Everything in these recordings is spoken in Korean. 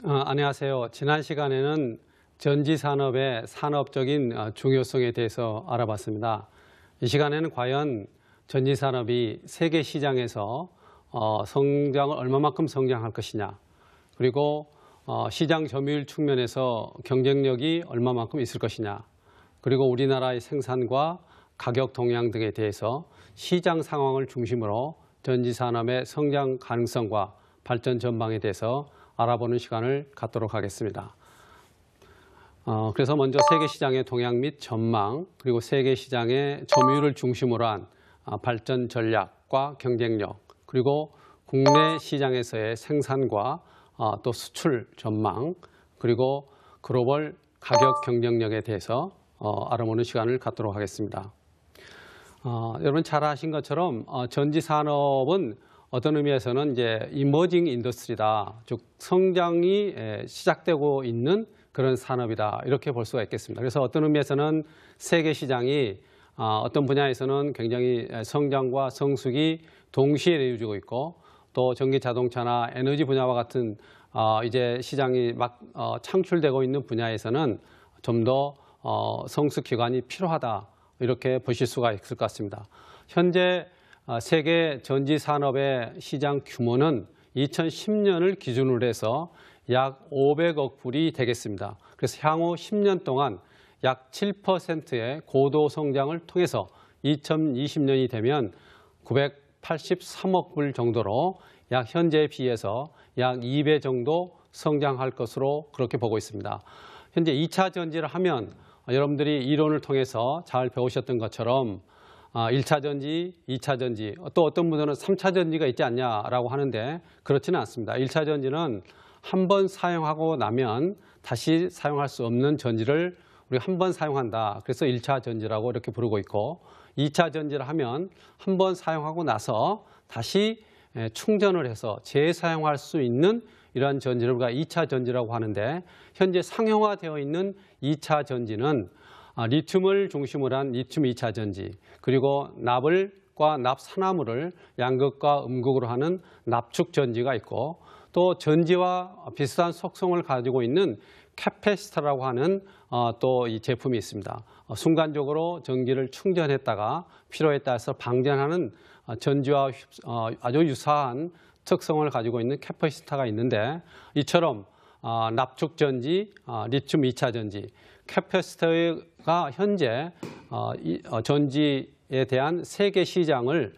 안녕하세요. 지난 시간에는 전지산업의 산업적인 중요성에 대해서 알아봤습니다. 이 시간에는 과연 전지산업이 세계 시장에서 성장을 얼마만큼 성장할 것이냐, 그리고 시장 점유율 측면에서 경쟁력이 얼마만큼 있을 것이냐, 그리고 우리나라의 생산과 가격 동향 등에 대해서 시장 상황을 중심으로 전지산업의 성장 가능성과 발전 전망에 대해서 알아보는 시간을 갖도록 하겠습니다. 그래서 먼저 세계 시장의 동향 및 전망, 그리고 세계 시장의 점유율을 중심으로 한 발전 전략과 경쟁력, 그리고 국내 시장에서의 생산과 또 수출 전망, 그리고 글로벌 가격 경쟁력에 대해서 알아보는 시간을 갖도록 하겠습니다. 여러분 잘 아신 것처럼 전지 산업은 어떤 의미에서는 이제 이머징 인더스트리다, 즉 성장이 시작되고 있는 그런 산업이다, 이렇게 볼 수가 있겠습니다. 그래서 어떤 의미에서는 세계 시장이 어떤 분야에서는 굉장히 성장과 성숙이 동시에 이루어지고 있고, 또 전기 자동차나 에너지 분야와 같은 이제 시장이 막 창출되고 있는 분야에서는 좀 더 성숙 기간이 필요하다, 이렇게 보실 수가 있을 것 같습니다. 현재 세계 전지 산업의 시장 규모는 2010년을 기준으로 해서 약 500억 불이 되겠습니다. 그래서 향후 10년 동안 약 7%의 고도 성장을 통해서 2020년이 되면 983억 불 정도로 약 현재에 비해서 약 2배 정도 성장할 것으로 그렇게 보고 있습니다. 현재 2차 전지를 하면 여러분들이 이론을 통해서 잘 배우셨던 것처럼 1차 전지, 2차 전지, 또 어떤 분들은 3차 전지가 있지 않냐라고 하는데 그렇지는 않습니다. 1차 전지는 한 번 사용하고 나면 다시 사용할 수 없는 전지를 우리가 한 번 사용한다. 그래서 1차 전지라고 이렇게 부르고 있고, 2차 전지를 하면 한 번 사용하고 나서 다시 충전을 해서 재사용할 수 있는 이러한 전지를 우리가 2차 전지라고 하는데, 현재 상용화되어 있는 2차 전지는 리튬을 중심으로 한 리튬 2차 전지, 그리고 납과 납산화물을 양극과 음극으로 하는 납축 전지가 있고, 또 전지와 비슷한 속성을 가지고 있는 캐패시터라고 하는 또 이 제품이 있습니다. 순간적으로 전기를 충전했다가 필요에 따라서 방전하는 전지와 아주 유사한 특성을 가지고 있는 캐패시터가 있는데, 이처럼 납축 전지, 리튬 2차 전지, 캐패시터가 현재 전지에 대한 세계 시장을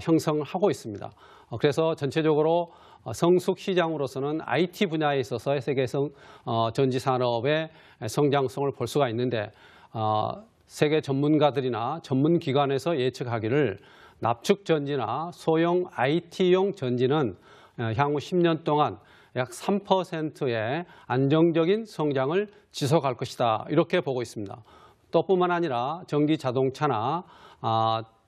형성하고 있습니다. 그래서 전체적으로 성숙 시장으로서는 IT 분야에 있어서 세계 전지 산업의 성장성을 볼 수가 있는데, 세계 전문가들이나 전문 기관에서 예측하기를 납축 전지나 소형 IT용 전지는 향후 10년 동안 약 3%의 안정적인 성장을 지속할 것이다, 이렇게 보고 있습니다. 또 뿐만 아니라 전기 자동차나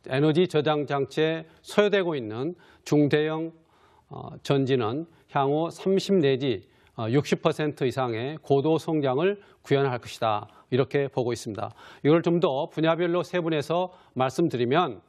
에너지 저장 장치에 소요되고 있는 중대형 전지는 향후 30 내지 60% 이상의 고도 성장을 구현할 것이다, 이렇게 보고 있습니다. 이걸 좀 더 분야별로 세분해서 말씀드리면,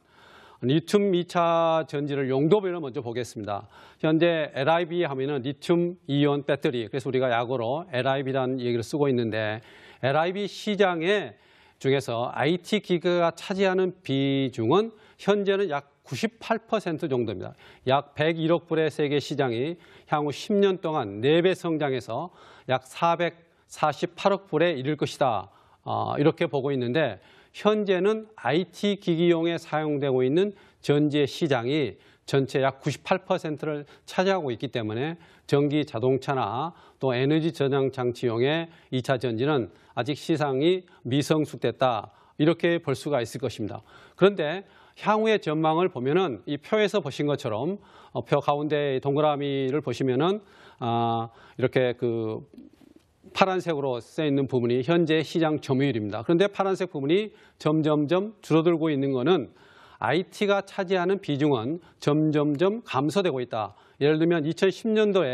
리튬 2차 전지를 용도별로 먼저 보겠습니다. 현재 LIB 하면은 리튬 이온 배터리, 그래서 우리가 약어로 LIB라는 얘기를 쓰고 있는데, LIB 시장의 중에서 IT 기계가 차지하는 비중은 현재는 약 98% 정도입니다. 약 101억 불의 세계 시장이 향후 10년 동안 4배 성장해서 약 448억 불에 이를 것이다, 이렇게 보고 있는데, 현재는 IT 기기용에 사용되고 있는 전지의 시장이 전체 약 98%를 차지하고 있기 때문에 전기 자동차나 또 에너지 저장 장치용의 2차 전지는 아직 시장이 미성숙됐다, 이렇게 볼 수가 있을 것입니다. 그런데 향후의 전망을 보면은 이 표에서 보신 것처럼 표 가운데 동그라미를 보시면은 이렇게 그 파란색으로 쓰여 있는 부분이 현재 시장 점유율입니다. 그런데 파란색 부분이 점점점 줄어들고 있는 것은 IT가 차지하는 비중은 점점점 감소되고 있다. 예를 들면 2010년도에